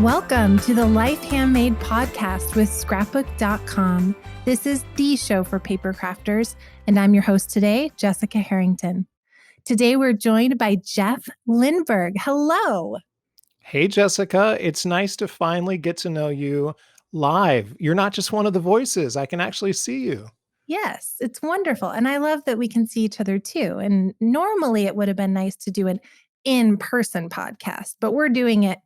Welcome to the Life Handmade podcast with Scrapbook.com. This is the show for papercrafters, and I'm your host today, Jessica Harrington. Today, we're joined by Jeff Lindberg. Hello. Hey, Jessica. It's nice to finally get to know you live. You're not just one of the voices. I can actually see you. Yes, it's wonderful. And I love that we can see each other too. And normally it would have been nice to do an in-person podcast, but we're doing it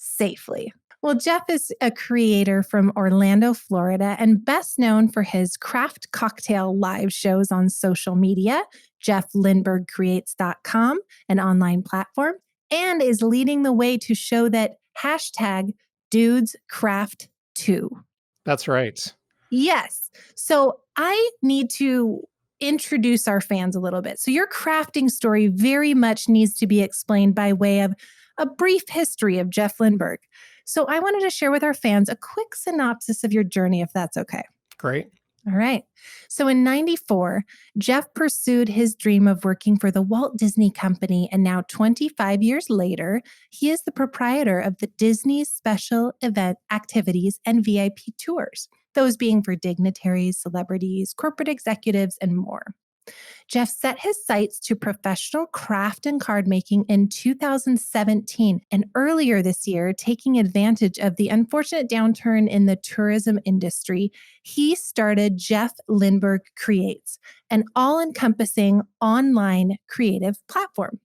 safely. Well, Jeff is a creator from Orlando, Florida, and best known for his craft cocktail live shows on social media, jefflindbergcreates.com, an online platform, and is leading the way to show that hashtag dudes craft too. That's right. Yes. So I need to introduce our fans a little bit. So your crafting story very much needs to be explained by way of a brief history of Jeff Lindberg. So I wanted to share with our fans a quick synopsis of your journey, if that's okay. Great. All right. So in 94, Jeff pursued his dream of working for the Walt Disney Company. And now 25 years later, he is the proprietor of the Disney Special Event Activities and VIP Tours, those being for dignitaries, celebrities, corporate executives, and more. Jeff set his sights to professional craft and card making in 2017, and earlier this year, taking advantage of the unfortunate downturn in the tourism industry, he started Jeff Lindberg Creates, an all-encompassing online creative platform.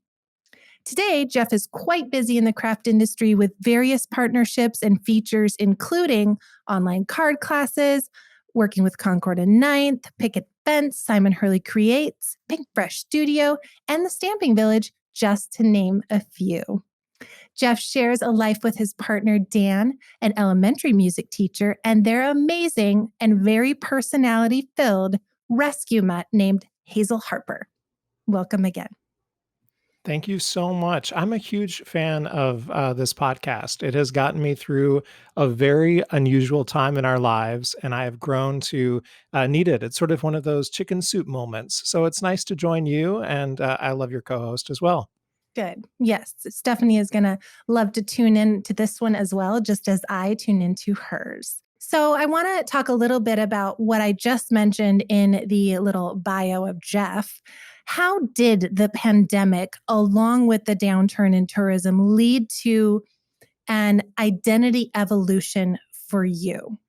Today, Jeff is quite busy in the craft industry with various partnerships and features, including online card classes, working with Concord and Ninth, Picket Fence, Simon Hurley Creates, Pink Fresh Studio, and the Stamping Village, just to name a few. Jeff shares a life with his partner, Dan, an elementary music teacher, and their amazing and very personality-filled rescue mutt named Hazel Harper. Welcome again. Thank you so much. I'm a huge fan of this podcast. It has gotten me through a very unusual time in our lives, and I have grown to need it. It's sort of one of those chicken soup moments. So it's nice to join you, and I love your co-host as well. Good. Yes, Stephanie is going to love to tune in to this one as well, just as I tune into hers. So I want to talk a little bit about what I just mentioned in the little bio of Jeff. How did the pandemic, along with the downturn in tourism, lead to an identity evolution for you?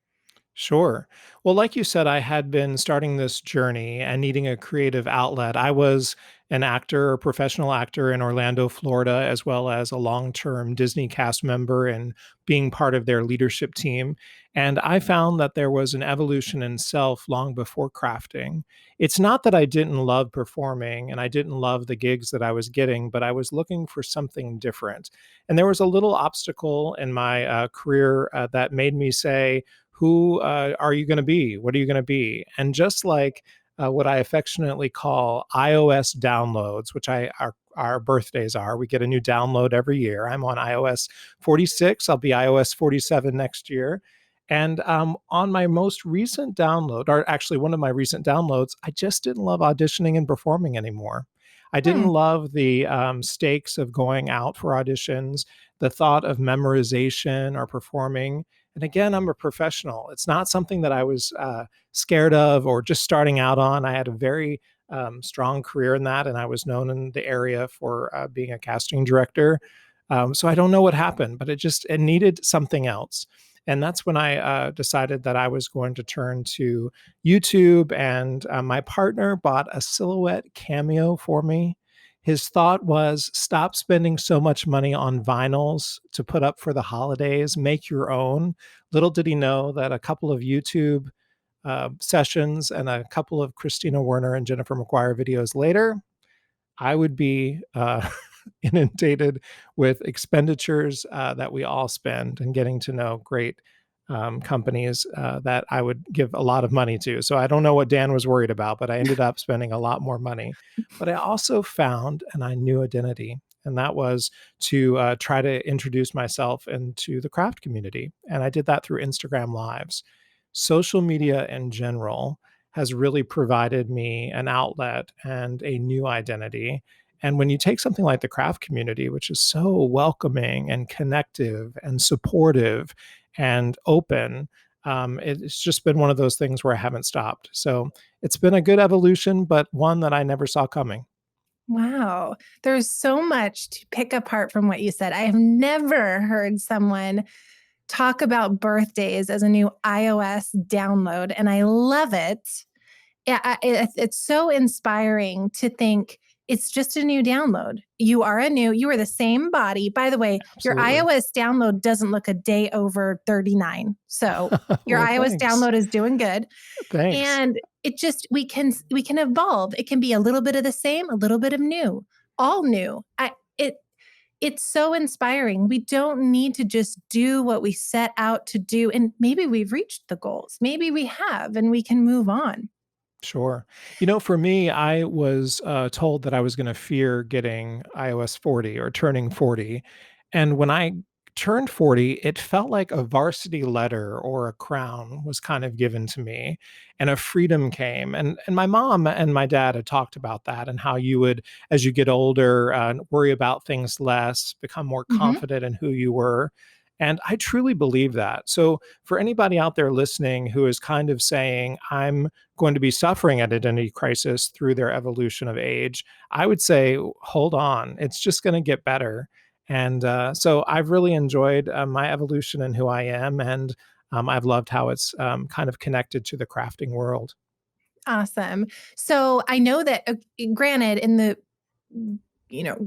Sure. Well, like you said, I had been starting this journey and needing a creative outlet. I was an actor, a professional actor in Orlando, Florida, as well as a long-term Disney cast member and being part of their leadership team. And I found that there was an evolution in self long before crafting. It's not that I didn't love performing and I didn't love the gigs that I was getting, but I was looking for something different. And there was a little obstacle in my career that made me say, who are you going to be? What are you going to be? And just like what I affectionately call iOS downloads, which our birthdays are, we get a new download every year. I'm on iOS 46. I'll be iOS 47 next year. And on my most recent download, or actually one of my recent downloads, I just didn't love auditioning and performing anymore. I didn't love the stakes of going out for auditions, the thought of memorization or performing. And again, I'm a professional. It's not something that I was scared of or just starting out on. I had a very strong career in that, and I was known in the area for being a casting director. So I don't know what happened, but it needed something else. And that's when I decided that I was going to turn to YouTube, and my partner bought a silhouette cameo for me. His thought was, stop spending so much money on vinyls to put up for the holidays, make your own. Little did he know that a couple of YouTube sessions and a couple of Christina Werner and Jennifer McGuire videos later, I would be inundated with expenditures that we all spend and getting to know great companies that I would give a lot of money to. So I don't know what Dan was worried about, but I ended up spending a lot more money. But I also found a new identity, and that was to try to introduce myself into the craft community. And I did that through Instagram Lives. Social media in general has really provided me an outlet and a new identity. And when you take something like the craft community, which is so welcoming and connective and supportive and open, it's just been one of those things where I haven't stopped. So it's been a good evolution, but one that I never saw coming. Wow. There's so much to pick apart from what you said. I have never heard someone talk about birthdays as a new iOS download, and I love it. It's so inspiring to think it's just a new download. You are the same body. By the way, your Absolutely. iOS download doesn't look a day over 39. So your Well, iOS thanks. download is doing good. Thanks. And it just we can evolve. It can be a little bit of the same, a little bit of new, all new. It's so inspiring. We don't need to just do what we set out to do. And maybe we've reached the goals. Maybe we have, and we can move on. Sure. For me, I was told that I was going to fear getting iOS 40 or turning 40. And when I turned 40, it felt like a varsity letter or a crown was kind of given to me and a freedom came. And my mom and my dad had talked about that and how you would, as you get older, worry about things less, become more Hmm. confident in who you were. And I truly believe that. So, for anybody out there listening who is kind of saying, I'm going to be suffering an identity crisis through their evolution of age, I would say, hold on, it's just going to get better. And so I've really enjoyed my evolution and who I am. And I've loved how it's kind of connected to the crafting world. Awesome. So I know that, granted, in the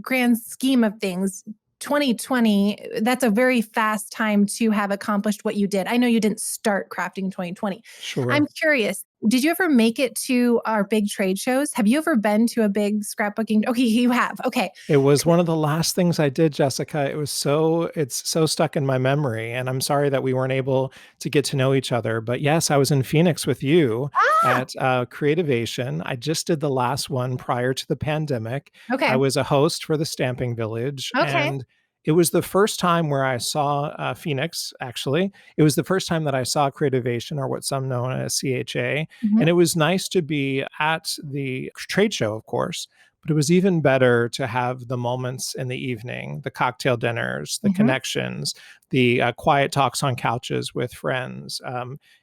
grand scheme of things, 2020, that's a very fast time to have accomplished what you did. I know you didn't start crafting 2020. I'm Sure. curious, did you ever make it to our big trade shows? Have you ever been to a big scrapbooking? Okay, you have. Okay. It was one of the last things I did, Jessica. It's so stuck in my memory, and I'm sorry that we weren't able to get to know each other. But yes, I was in Phoenix with you Ah, at Creativation. I just did the last one prior to the pandemic. I okay. was a host for the Stamping Village, Okay. and it was the first time where I saw Phoenix, actually. It was the first time that I saw Creativation, or what some know as CHA. And Mhm, it was nice to be at the trade show, of course, but it was even better to have the moments in the evening, the cocktail dinners, the mhm, connections, the quiet talks on couches with friends.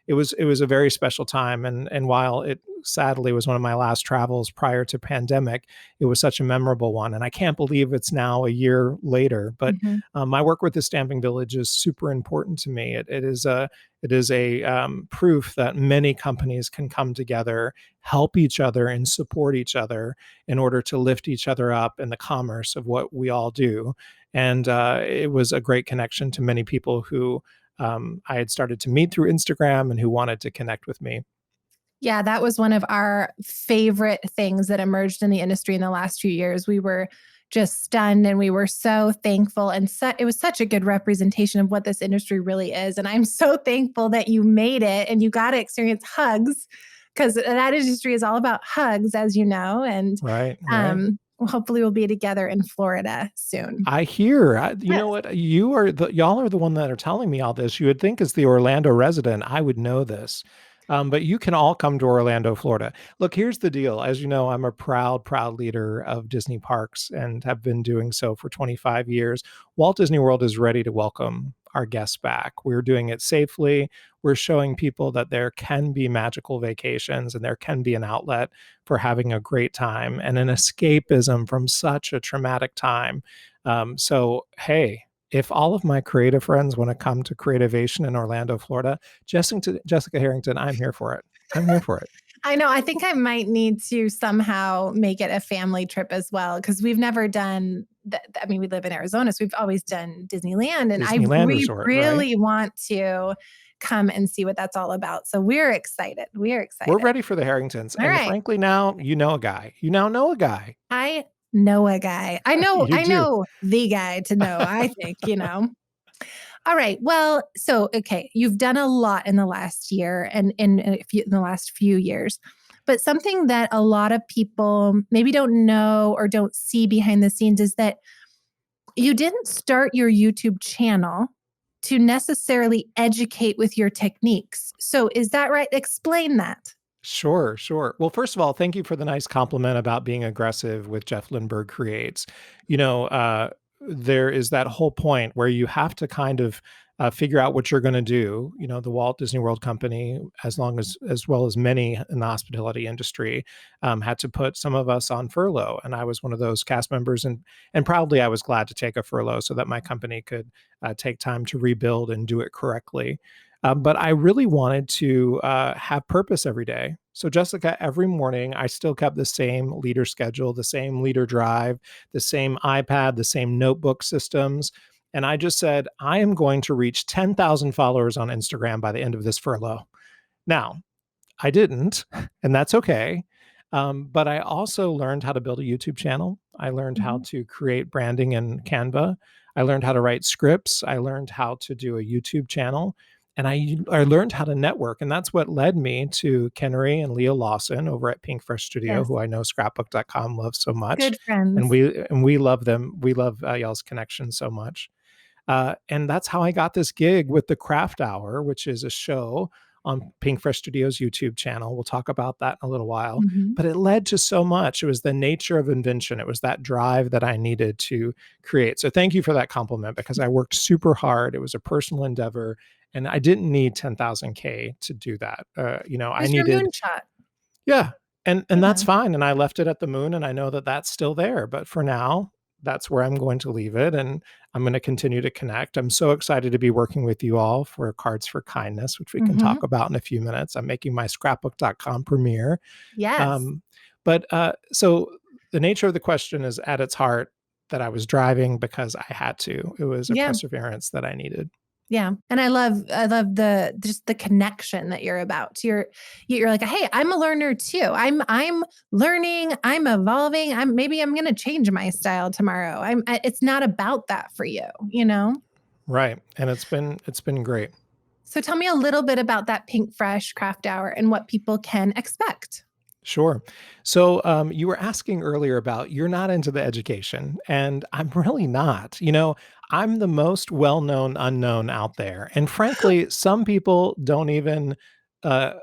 It was a very special time, and while it sadly was one of my last travels prior to pandemic, it was such a memorable one. And I can't believe it's now a year later. But mhm. my work with the Stamping Village is super important to me. It is a proof that many companies can come together, help each other, and support each other in order to lift each other up in the commerce of what we all do. And it was a great connection to many people who I had started to meet through Instagram and who wanted to connect with me. Yeah, that was one of our favorite things that emerged in the industry in the last few years. We were just stunned and we were so thankful. And it was such a good representation of what this industry really is. And I'm so thankful that you made it and you got to experience hugs, because that industry is all about hugs, as you know. And Right, right. hopefully we'll be together in Florida soon. I hear. You know Yes. what? Y'all are the one that are telling me all this. You would think, as the Orlando resident, I would know this. But you can all come to Orlando, Florida. Look, here's the deal. As you know, I'm a proud leader of Disney parks and have been doing so for 25 years. Walt Disney World is ready to welcome our guests back. We're doing it safely. We're showing people that there can be magical vacations and there can be an outlet for having a great time and an escapism from such a traumatic time. So, hey, if all of my creative friends want to come to Creativation in Orlando, Florida, Jessica Harrington, I'm here for it. I'm here for it. I know. I think I might need to somehow make it a family trip as well, because we've never done that. I mean, we live in Arizona, so we've always done Disneyland, and Disneyland we Resort, right? really want to come and see what that's all about. So we're excited. We're We're excited. ready for the Harringtons. All And right. frankly, now you know a guy. You now know a guy. I know a guy. I know, You I do. know the guy to know, I think. All right. Well, so okay, you've done a lot in the last year and in the last few years. But something that a lot of people maybe don't know or don't see behind the scenes is that you didn't start your YouTube channel to necessarily educate with your techniques. So is that right? Explain that. Sure, sure. Well, first of all, thank you for the nice compliment about being aggressive with Jeff Lindberg Creates. You know, there is that whole point where you have to kind of figure out what you're going to do. You know, the Walt Disney World Company, as well as many in the hospitality industry, had to put some of us on furlough, and I was one of those cast members, and proudly I was glad to take a furlough so that my company could take time to rebuild and do it correctly. But I really wanted to have purpose every day. So, Jessica, every morning I still kept the same leader schedule, the same leader drive, the same iPad, the same notebook systems. And I just said, I am going to reach 10,000 followers on Instagram by the end of this furlough. Now, I didn't, and that's okay. But I also learned how to build a YouTube channel. I learned how Mhm. to create branding in Canva. I learned how to write scripts. I learned how to do a YouTube channel. And I learned how to network. And that's what led me to Kennery and Leah Lawson over at Pink Fresh Studio, Yes. who I know Scrapbook.com loves so much. Good friends. And we love them. We love y'all's connection so much. And that's how I got this gig with the Craft Hour, which is a show on Pink Fresh Studios YouTube channel. We'll talk about that in a little while. Mhm. But it led to so much. It was the nature of invention. It was that drive that I needed to create. So thank you for that compliment because I worked super hard. It was a personal endeavor, and I didn't need 10,000K to do that. It I was your needed, moonshot. yeah, and that's Yeah. fine, and I left it at the moon, and I know that that's still there, but for now, that's where I'm going to leave it, and I'm gonna continue to connect. I'm so excited to be working with you all for Cards for Kindness, which we can Mhm. talk about in a few minutes. I'm making my Scrapbook.com premiere. Yes. So the nature of the question is at its heart that I was driving because I had to. It was a Yeah. perseverance that I needed. Yeah. And I love the just the connection that you're about. You're like, "Hey, I'm a learner too. I'm learning, I'm evolving. I'm going to change my style tomorrow." It's not about that for you, you know? Right, and it's been great. So tell me a little bit about that Pink Fresh Craft Hour and what people can expect. Sure. So you were asking earlier about you're not into the education, and I'm really not. I'm the most well known unknown out there. And frankly, some people don't even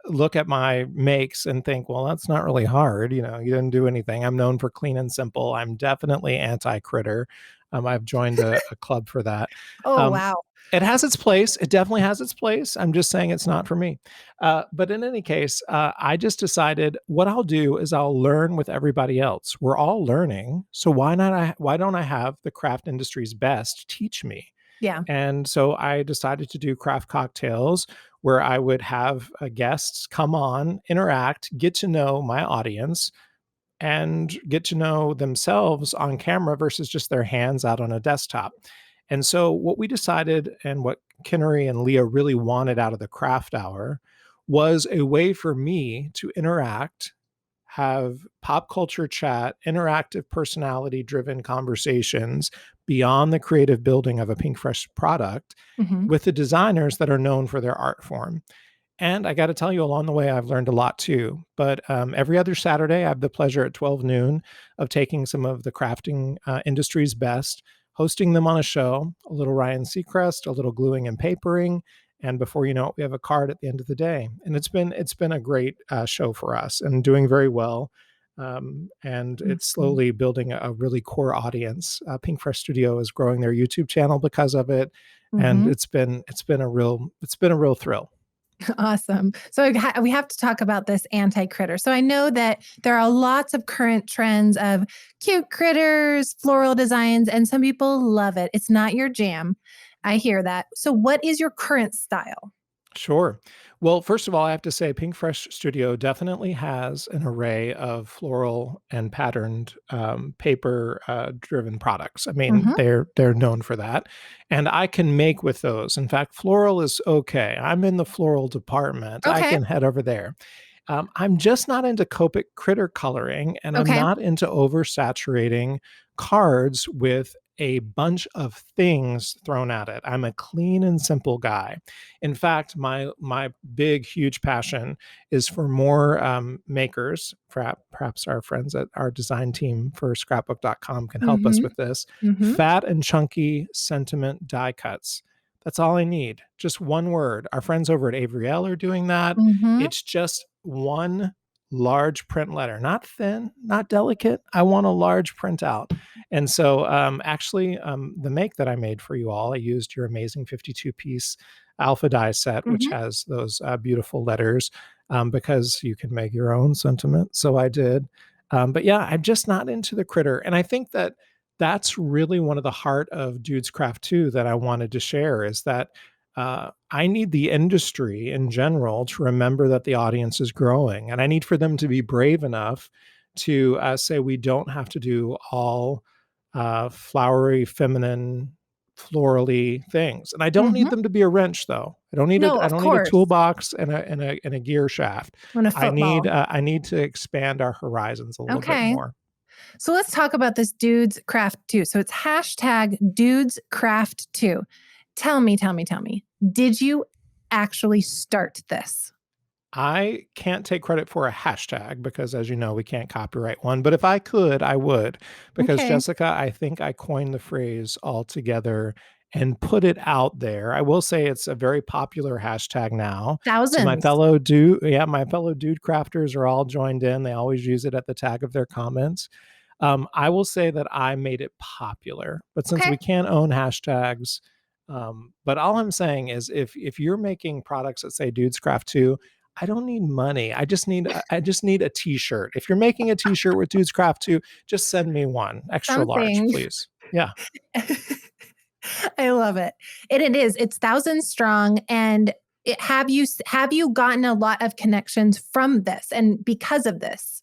look at my makes and think, well, that's not really hard. You didn't do anything. I'm known for clean and simple. I'm definitely anti critter. I've joined a club for that. Oh, Um, wow. it has its place. It definitely has its place. I'm just saying it's not for me. But in any case, I just decided what I'll do is I'll learn with everybody else. We're all learning, so why don't I have the craft industry's best teach me? Yeah. And so I decided to do craft cocktails where I would have guests come on, interact, get to know my audience, and get to know themselves on camera versus just their hands out on a desktop. And so, what we decided and what Kinnery and Leah really wanted out of the craft hour was a way for me to interact, have pop culture chat, interactive personality driven conversations beyond the creative building of a Pink Fresh product Mhm. with the designers that are known for their art form. And I got to tell you, along the way, I've learned a lot too. But every other Saturday, I have the pleasure at 12 noon of taking some of the crafting industry's best, hosting them on a show, a little Ryan Seacrest, a little gluing and papering. And before you know it, we have a card at the end of the day. And it's been a great show for us and doing very well. And it's Mhm. slowly building a really core audience. Pink Fresh Studio is growing their YouTube channel because of it, and Mhm. it's been a real thrill. Awesome. So we have to talk about this anti-critter. So I know that there are lots of current trends of cute critters, floral designs, and some people love it. It's not your jam. I hear that. So what is your current style? Sure. Well, first of all, I have to say Pink Fresh Studio definitely has an array of floral and patterned paper driven products. I mean, Mhm. they're known for that, and I can make with those. In fact, floral is okay. I'm in the floral department. I Okay. can head over there. I'm just not into Copic critter coloring, and I'm Okay. not into oversaturating cards with a bunch of things thrown at it. I'm a clean and simple guy. In fact, my big huge passion is for more makers. Perhaps our friends at our design team for Scrapbook.com can help us Mhm. with this. Mhm. Fat and chunky sentiment die cuts. That's all I need. Just one word. Our friends over at Avriel are doing that. Mhm. It's just one large print letter, not thin, not delicate. I want a large printout. And so, the make that I made for you all, I used your amazing 52-piece alpha die set, which Mhm. has those beautiful letters, because you can make your own sentiment. So I did. But yeah, I'm just not into the critter. And I think that that's really one of the heart of Dude's Craft too that I wanted to share is that I need the industry in general to remember that the audience is growing, and I need for them to be brave enough to say we don't have to do all flowery, feminine, florally things. And I don't need Mhm. them to be a wrench, though. I don't need a No, I of don't need a course. toolbox and a gear shaft. On a I need football. I need to expand our horizons a little bit Okay. more. So let's talk about this Dudes Craft 2. So it's hashtag Dudes Craft 2. Tell me, did you actually start this? I can't take credit for a hashtag because, as you know, we can't copyright one. But if I could, I would. Because, Okay. Jessica, I think I coined the phrase altogether and put it out there. I will say it's a very popular hashtag now. So Thousands. my fellow dude crafters are all joined in. They always use it at the tag of their comments. I will say that I made it popular, but since Okay. we can't own hashtags, but all I'm saying is if you're making products that say Dudes Craft 2, I don't need money. I just need a t-shirt. If you're making a t-shirt with Dudes Craft 2, just send me one. Extra large, Something. please. Yeah, I love it. And it is. It's thousands strong. And have you gotten a lot of connections from this and because of this?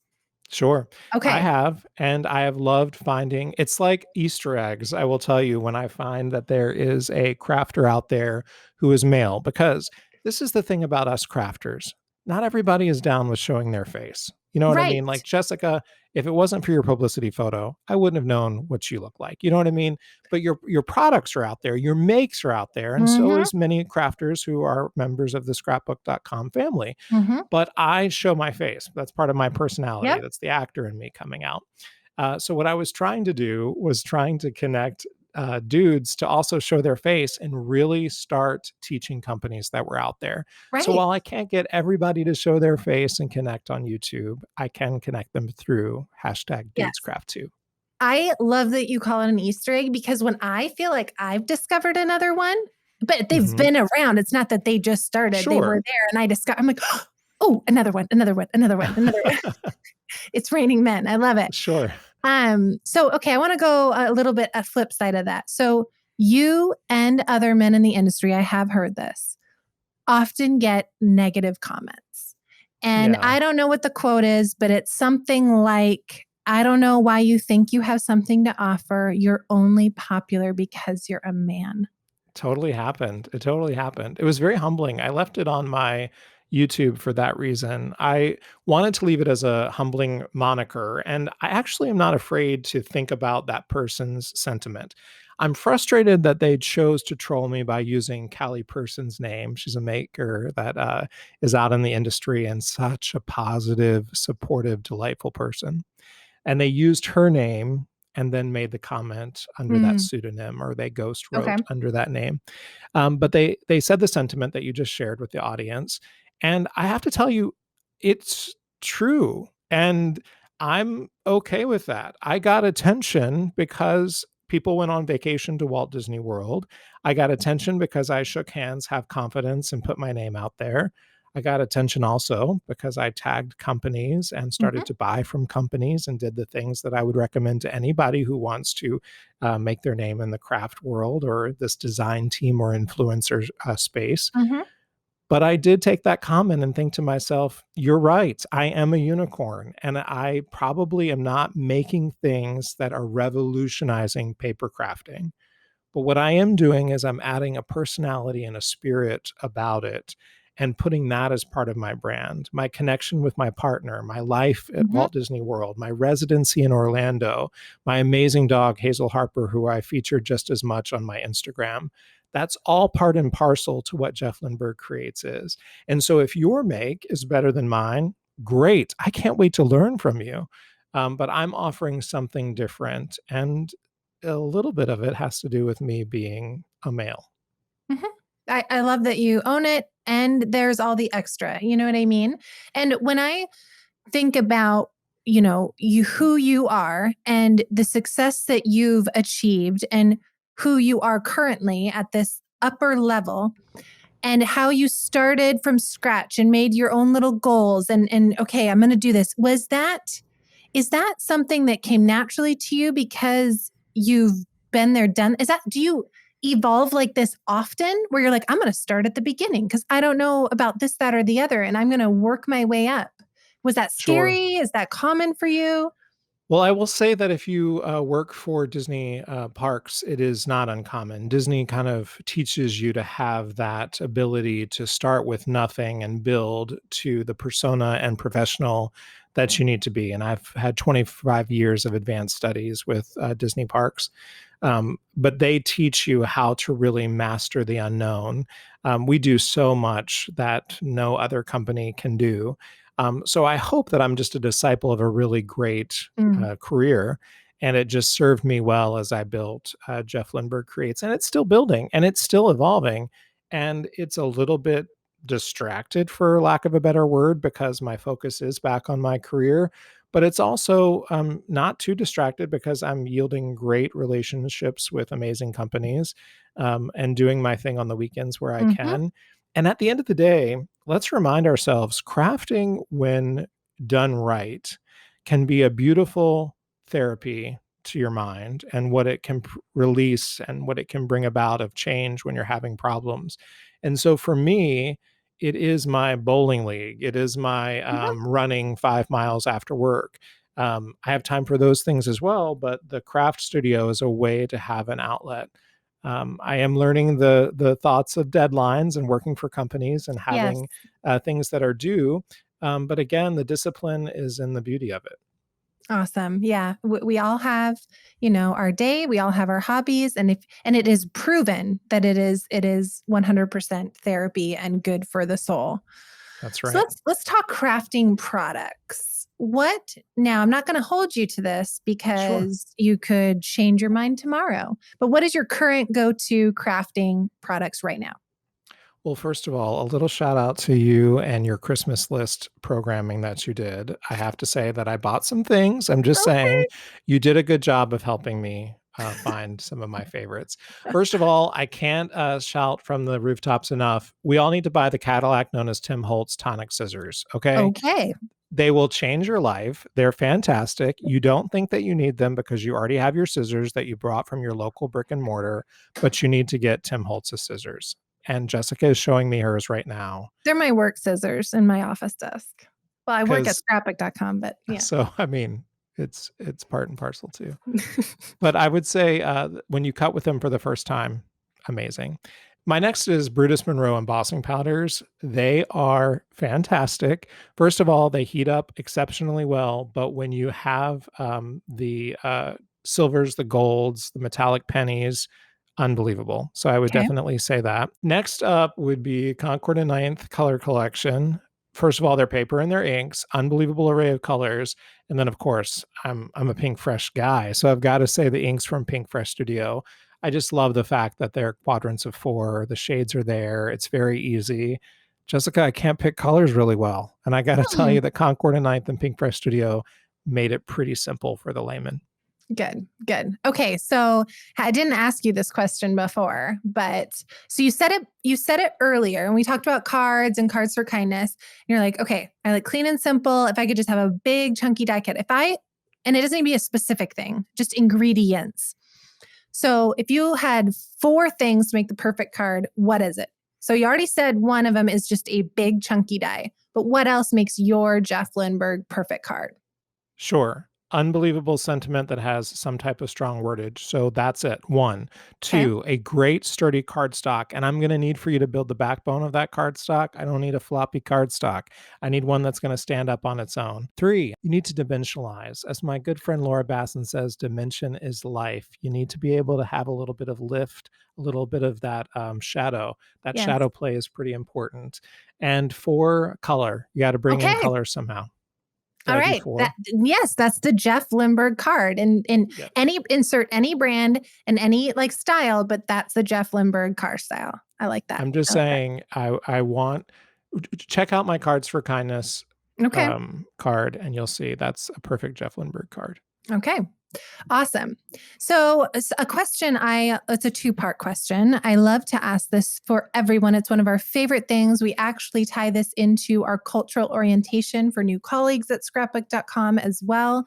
sure. I Okay. have, and I have loved finding it's like Easter eggs. I will tell you when I find that there is a crafter out there who is male, because this is the thing about us crafters. Not everybody is down with showing their face. You know what I mean? Like Right. Jessica, if it wasn't for your publicity photo, I wouldn't have known what you look like. You know what I mean? But your products are out there, your makes are out there, and so Mm-hmm. is many crafters who are members of the scrapbook.com family. Mm-hmm. But I show my face. That's part of my personality. Yep. That's the actor in me coming out. So what I was trying to do was trying to connect dudes to also show their face and really start teaching companies that were out there. So Right. while I can't get everybody to show their face and connect on YouTube, I can connect them through hashtag Yes. dudescraft2. I love that you call it an Easter egg because when I feel like I've discovered another one, but they've Hmm. been around, it's not that they just started, they were Sure. there and I'm like, oh, another one, another one, another one, another one. It's raining men. I love it. Sure. So okay, I want to go a little bit a flip side of that. So you and other men in the industry, I have heard this, often get negative comments. And Yeah. I don't know what the quote is, but it's something like, I don't know why you think you have something to offer. You're only popular because you're a man. Totally happened. It totally happened. It was very humbling. I left it on my YouTube for that reason. I wanted to leave it as a humbling moniker, and I actually am not afraid to think about that person's sentiment. I'm frustrated that they chose to troll me by using Callie Person's name. She's a maker that is out in the industry and such a positive, supportive, delightful person. And they used her name and then made the comment under that Mm, pseudonym, or they ghost okay. wrote under that name. But they said the sentiment that you just shared with the audience, and I have to tell you, it's true, and I'm okay with that. I got attention because people went on vacation to Walt Disney World. I got attention because I shook hands, have confidence, and put my name out there. I got attention also because I tagged companies and Mhm, started to buy from companies and did the things that I would recommend to anybody who wants to make their name in the craft world or this design team or influencer space. mhm, But I did take that comment and think to myself, you're right. I am a unicorn, and I probably am not making things that are revolutionizing paper crafting. But what I am doing is I'm adding a personality and a spirit about it and putting that as part of my brand. My connection with my partner, my life at mhm, Walt Disney World, my residency in Orlando, my amazing dog, Hazel Harper, who I feature just as much on my Instagram. That's all part and parcel to what Jeff Lindberg creates is. And so if your make is better than mine, great. I can't wait to learn from you. But I'm offering something different. And a little bit of it has to do with me being a male. mhm. I love that you own it and there's all the extra. You know what I mean? And when I think about, who you are and the success that you've achieved and who you are currently at this upper level, and how you started from scratch and made your own little goals and okay, I'm going to do this. Is that something that came naturally to you because you've been there, done? Do you evolve like this often where you're like, I'm going to start at the beginning because I don't know about this, that, or the other, and I'm going to work my way up? Was that Sure. scary? Is that common for you? Well, I will say that if you work for Disney parks, it is not uncommon. Disney kind of teaches you to have that ability to start with nothing and build to the persona and professional that you need to be. And I've had 25 years of advanced studies with Disney parks. But they teach you how to really master the unknown. We do so much that no other company can do. So I hope that I'm just a disciple of a really great Mm. career. And it just served me well as I built Jeff Lindberg Creates. And it's still building and it's still evolving. And it's a little bit distracted, for lack of a better word, because my focus is back on my career. But it's also not too distracted because I'm yielding great relationships with amazing companies and doing my thing on the weekends where I Mm-hmm. can. And at the end of the day, let's remind ourselves crafting, when done right, can be a beautiful therapy to your mind and what it can release and what it can bring about of change when you're having problems. And so for me, it is my bowling league. It is my Mm-hmm. running 5 miles after work. I have time for those things as well, but the craft studio is a way to have an outlet. I am learning the thoughts of deadlines and working for companies and Yes. having things that are due. But again, the discipline is in the beauty of it. Awesome. Yeah. We all have, our day, we all have our hobbies, and it is proven that it is 100% therapy and good for the soul. That's So right. let's talk crafting products. What now? I'm not going to hold you to this Sure. because you could change your mind tomorrow. But what is your current go-to crafting products right now? Well, first of all, a little shout out to you and your Christmas list programming that you did. I have to say that I bought some things. I'm just saying Okay. you did a good job of helping me find some of my favorites. First of all, I can't shout from the rooftops enough. We all need to buy the Cadillac known as Tim Holtz tonic scissors. Okay. Okay. They will change your life. They're fantastic. You don't think that you need them because you already have your scissors that you brought from your local brick and mortar, but you need to get Tim Holtz's scissors. And Jessica is showing me hers right now. They're my work scissors in my office desk. Well, I work at Because scrapbook.com, but yeah. so I mean, it's part and parcel too. But I would say when you cut with them for the first time, amazing. My next is Brutus Monroe embossing powders. They are fantastic. First of all, they heat up exceptionally well, but when you have the silvers, the golds, the metallic pennies, unbelievable. So I would Okay. definitely say that. Next up would be Concord and Ninth Color Collection. First of all, their paper and their inks, unbelievable array of colors. And then, of course, I'm a Pink Fresh guy, so I've got to say the inks from Pink Fresh Studio. I just love the fact that they're quadrants of 4. The shades are there. It's very easy. Jessica, I can't pick colors really well, and I got to tell Hmm. you that Concord and Ninth and Pink Fresh Studio made it pretty simple for the layman. Good, good. Okay, so I didn't ask you this question before, but so you said it earlier, and we talked about cards and cards for kindness. And you're like, okay, I like clean and simple. If I could just have a big chunky die cut, and it doesn't need to be a specific thing, just ingredients. So if you had 4 things to make the perfect card, what is it? So you already said one of them is just a big chunky die, but what else makes your Jeff Lindberg perfect card? Sure. Unbelievable sentiment that has some type of strong wordage. So that's it. One. Okay. Two, a great sturdy cardstock. And I'm going to need for you to build the backbone of that cardstock. I don't need a floppy cardstock. I need one that's going to stand up on its own. Three, you need to dimensionalize. As my good friend Laura Basson says, dimension is life. You need to be able to have a little bit of lift, a little bit of that shadow. That Yes. shadow play is pretty important. And 4, color. You got to bring in Okay. color somehow. Did All I do right. 4? Yes, that's the Jeff Lindberg card. And Yes. insert any brand and any like style, but that's the Jeff Lindberg car style. I like that. I'm just I like that. saying I want check out my Cards for Kindness Okay. card, and you'll see that's a perfect Jeff Lindberg card. Okay. Awesome. So, a question it's a two-part question. I love to ask this for everyone. It's one of our favorite things. We actually tie this into our cultural orientation for new colleagues at scrapbook.com as well.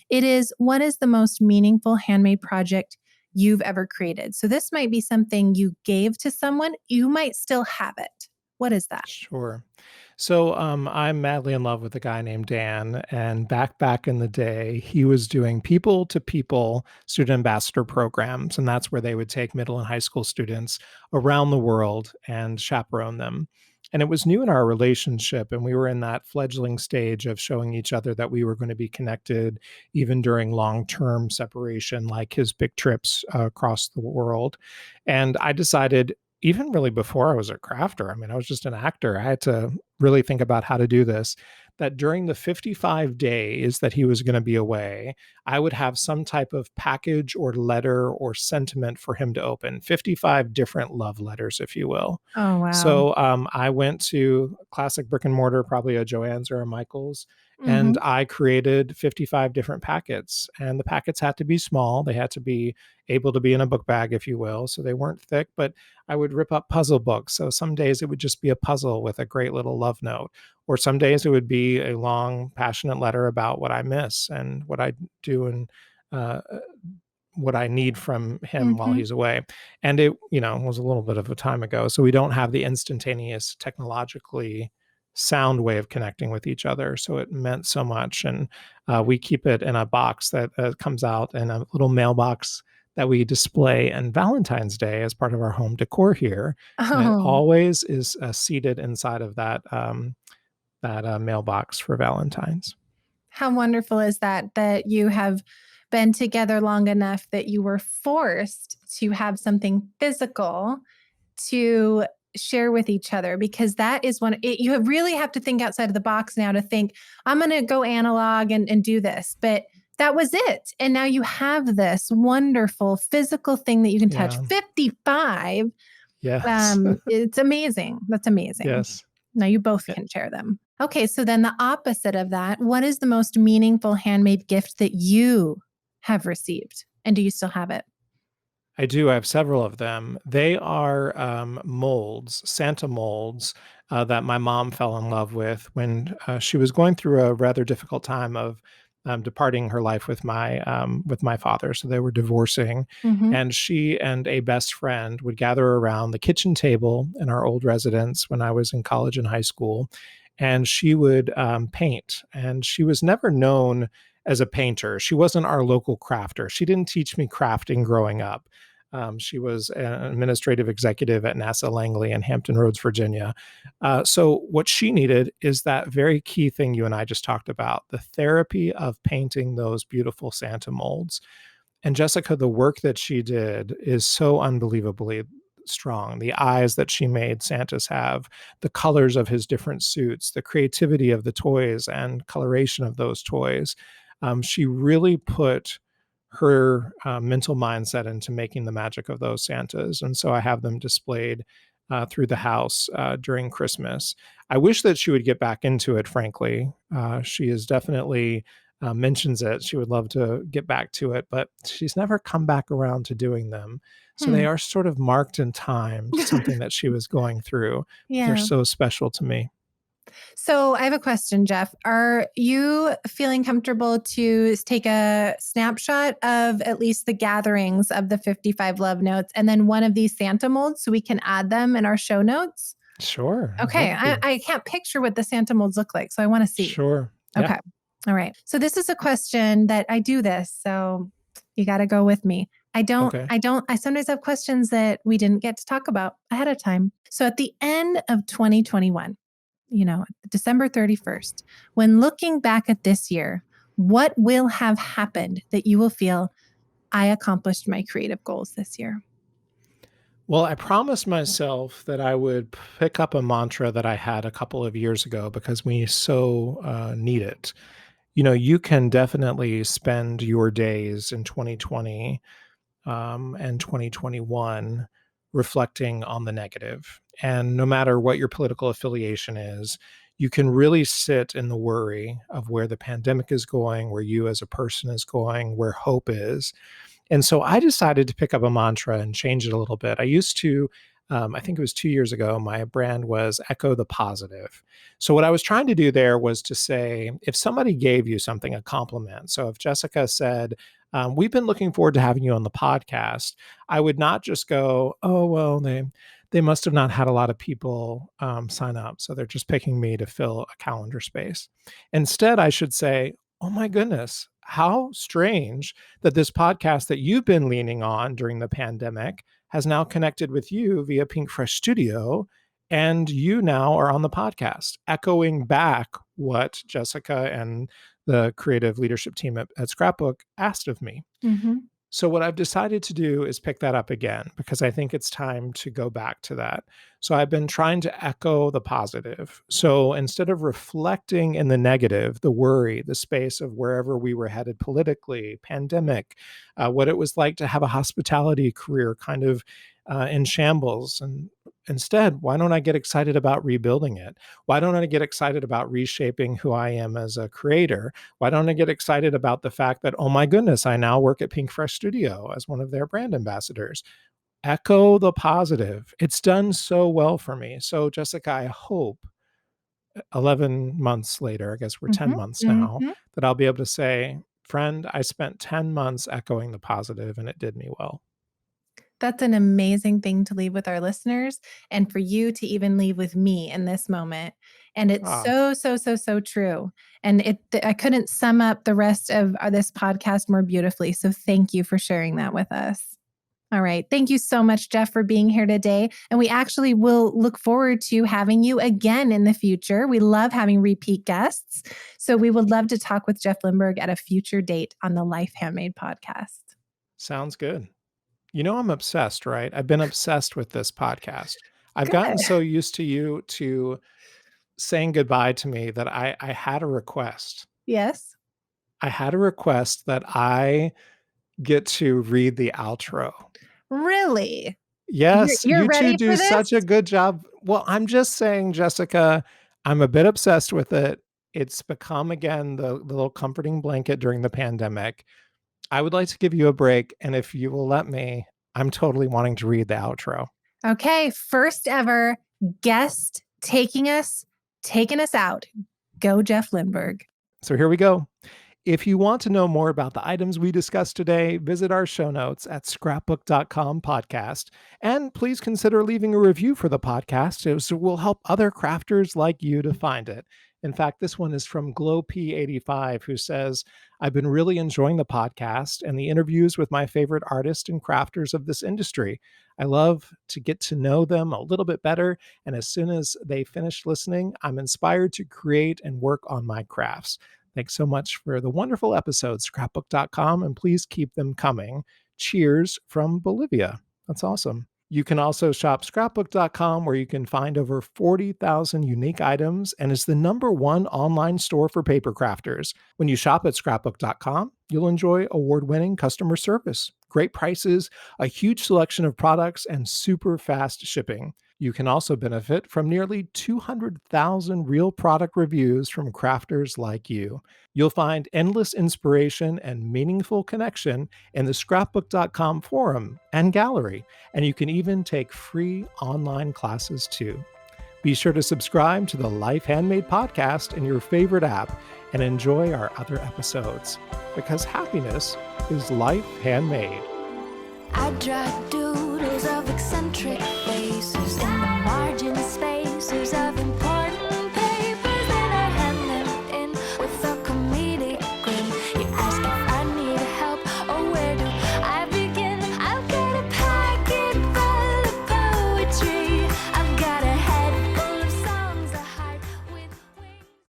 It is, what is the most meaningful handmade project you've ever created? So, this might be something you gave to someone, you might still have it. What is that? Sure. So I'm madly in love with a guy named Dan, and back in the day, he was doing people to people student ambassador programs, and that's where they would take middle and high school students around the world and chaperone them. And it was new in our relationship, and we were in that fledgling stage of showing each other that we were going to be connected even during long-term separation, like his big trips across the world. And I decided, even really before I was a crafter, I mean, I was just an actor. I had to really think about how to do this, that during the 55 days that he was going to be away, I would have some type of package or letter or sentiment for him to open, 55 different love letters, if you will. Oh, wow. So I went to classic brick and mortar, probably a Joann's or a Michael's, and Hmm. I created 55 different packets. And the packets had to be small. They had to be able to be in a book bag, if you will. So they weren't thick, but I would rip up puzzle books. So some days it would just be a puzzle with a great little love note. Or some days it would be a long, passionate letter about what I miss and what I do and uh, what I need from him while Hmm. he's away. And it, was a little bit of a time ago. So we don't have the instantaneous, technologically sound way of connecting with each other. So it meant so much. And we keep it in a box that comes out in a little mailbox that we display on Valentine's Day as part of our home decor here. And it Oh, always is seated inside of that mailbox for Valentine's. how wonderful is that, that you have been together long enough that you were forced to have something physical to share with each other, because that is you really have to think outside of the box now to think, I'm going to go analog and do this. But that was it. And now you have this wonderful physical thing that you can touch. Yeah. 55. Yes. It's amazing. That's amazing. Yes. Now you both can share them. Okay. So then the opposite of that, what is the most meaningful handmade gift that you have received? And do you still have it? I do. I have several of them. They are molds, Santa molds, that my mom fell in love with when she was going through a rather difficult time of departing her life with my father. So they were divorcing, Hmm. and she and a best friend would gather around the kitchen table in our old residence when I was in college and high school, and she would paint. And she was never known as a painter. She wasn't our local crafter. She didn't teach me crafting growing up. She was an administrative executive at NASA Langley in Hampton Roads, Virginia. So, what she needed is that very key thing you and I just talked about, the therapy of painting those beautiful Santa molds. And Jessica, the work that she did is so unbelievably strong. The eyes that she made Santas have, the colors of his different suits, the creativity of the toys and coloration of those toys. She really put her mental mindset into making the magic of those Santas. And so I have them displayed through the house during Christmas. I wish that she would get back into it, frankly. She is definitely mentions it. She would love to get back to it, but she's never come back around to doing them. So Hmm. they are sort of marked in time, something that she was going through. They're Yeah. so special to me. So I have a question, Jeff. Are you feeling comfortable to take a snapshot of at least the gatherings of the 55 love notes and then one of these Santa molds so we can add them in our show notes? Sure. I'd Okay. love to. I can't picture what the Santa molds look like, so I want to see. Sure. Yeah. Okay. All right. So this is a question that I do this, so you got to go with me. Okay. I sometimes have questions that we didn't get to talk about ahead of time. So at the end of 2021, December 31st, when looking back at this year, what will have happened that you will feel, I accomplished my creative goals this year? Well, I promised myself that I would pick up a mantra that I had a couple of years ago because we so need it. You can definitely spend your days in 2020 and 2021 reflecting on the negative. And no matter what your political affiliation is, you can really sit in the worry of where the pandemic is going, where you as a person is going, where hope is. And so I decided to pick up a mantra and change it a little bit. I used to, I think it was 2 years ago, my brand was Echo the Positive. So what I was trying to do there was to say, if somebody gave you something, a compliment. So if Jessica said, we've been looking forward to having you on the podcast, I would not just go, oh, well, they must have not had a lot of people sign up. So they're just picking me to fill a calendar space. Instead, I should say, oh my goodness, how strange that this podcast that you've been leaning on during the pandemic has now connected with you via Pink Fresh Studio. And you now are on the podcast, echoing back what Jessica and the creative leadership team at Scrapbook asked of me. Mm-hmm. So what I've decided to do is pick that up again because I think it's time to go back to that. So I've been trying to echo the positive. So instead of reflecting in the negative, the worry, the space of wherever we were headed politically, pandemic, what it was like to have a hospitality career kind of in shambles. And instead, why don't I get excited about rebuilding it? Why don't I get excited about reshaping who I am as a creator? Why don't I get excited about the fact that, oh my goodness, I now work at Pink Fresh Studio as one of their brand ambassadors? Echo the positive. It's done so well for me. So, Jessica, I hope 11 months later, I guess we're 10 Mm-hmm. months now, Mm-hmm. that I'll be able to say, friend, I spent 10 months echoing the positive and it did me well. That's an amazing thing to leave with our listeners and for you to even leave with me in this moment. And it's Ah, so true. And I couldn't sum up the rest of this podcast more beautifully. So thank you for sharing that with us. All right. Thank you so much, Jeff, for being here today. And we actually will look forward to having you again in the future. We love having repeat guests. So we would love to talk with Jeff Lindberg at a future date on the Life Handmade podcast. sounds good. You know, I'm obsessed, right? I've been obsessed with this podcast. I've gotten Good. so used to you to saying goodbye to me that I had a request. Yes. I had a request that I get to read the outro. Really? Yes, You're you two ready do for this? such a good job. Well, I'm just saying, Jessica, I'm a bit obsessed with it. It's become again the little comforting blanket during the pandemic. I would like to give you a break, and if you will let me, I'm totally wanting to read the outro. Okay. First ever guest taking us out. Go, Jeff Lindberg. So here we go. If you want to know more about the items we discussed today, visit our show notes at scrapbook.com podcast. And please consider leaving a review for the podcast, so it will help other crafters like you to find it. In fact, this one is from GlowP85, who says, I've been really enjoying the podcast and the interviews with my favorite artists and crafters of this industry. I love to get to know them a little bit better. And as soon as they finish listening, I'm inspired to create and work on my crafts. Thanks so much for the wonderful episodes, Scrapbook.com, and please keep them coming. Cheers from Bolivia. That's awesome. You can also shop Scrapbook.com, where you can find over 40,000 unique items and is the #1 online store for paper crafters. When you shop at Scrapbook.com, you'll enjoy award-winning customer service, great prices, a huge selection of products, and super fast shipping. You can also benefit from nearly 200,000 real product reviews from crafters like you. You'll find endless inspiration and meaningful connection in the Scrapbook.com forum and gallery, and you can even take free online classes too. Be sure to subscribe to the Life Handmade podcast in your favorite app and enjoy our other episodes, because happiness is life handmade. I draw doodles of eccentric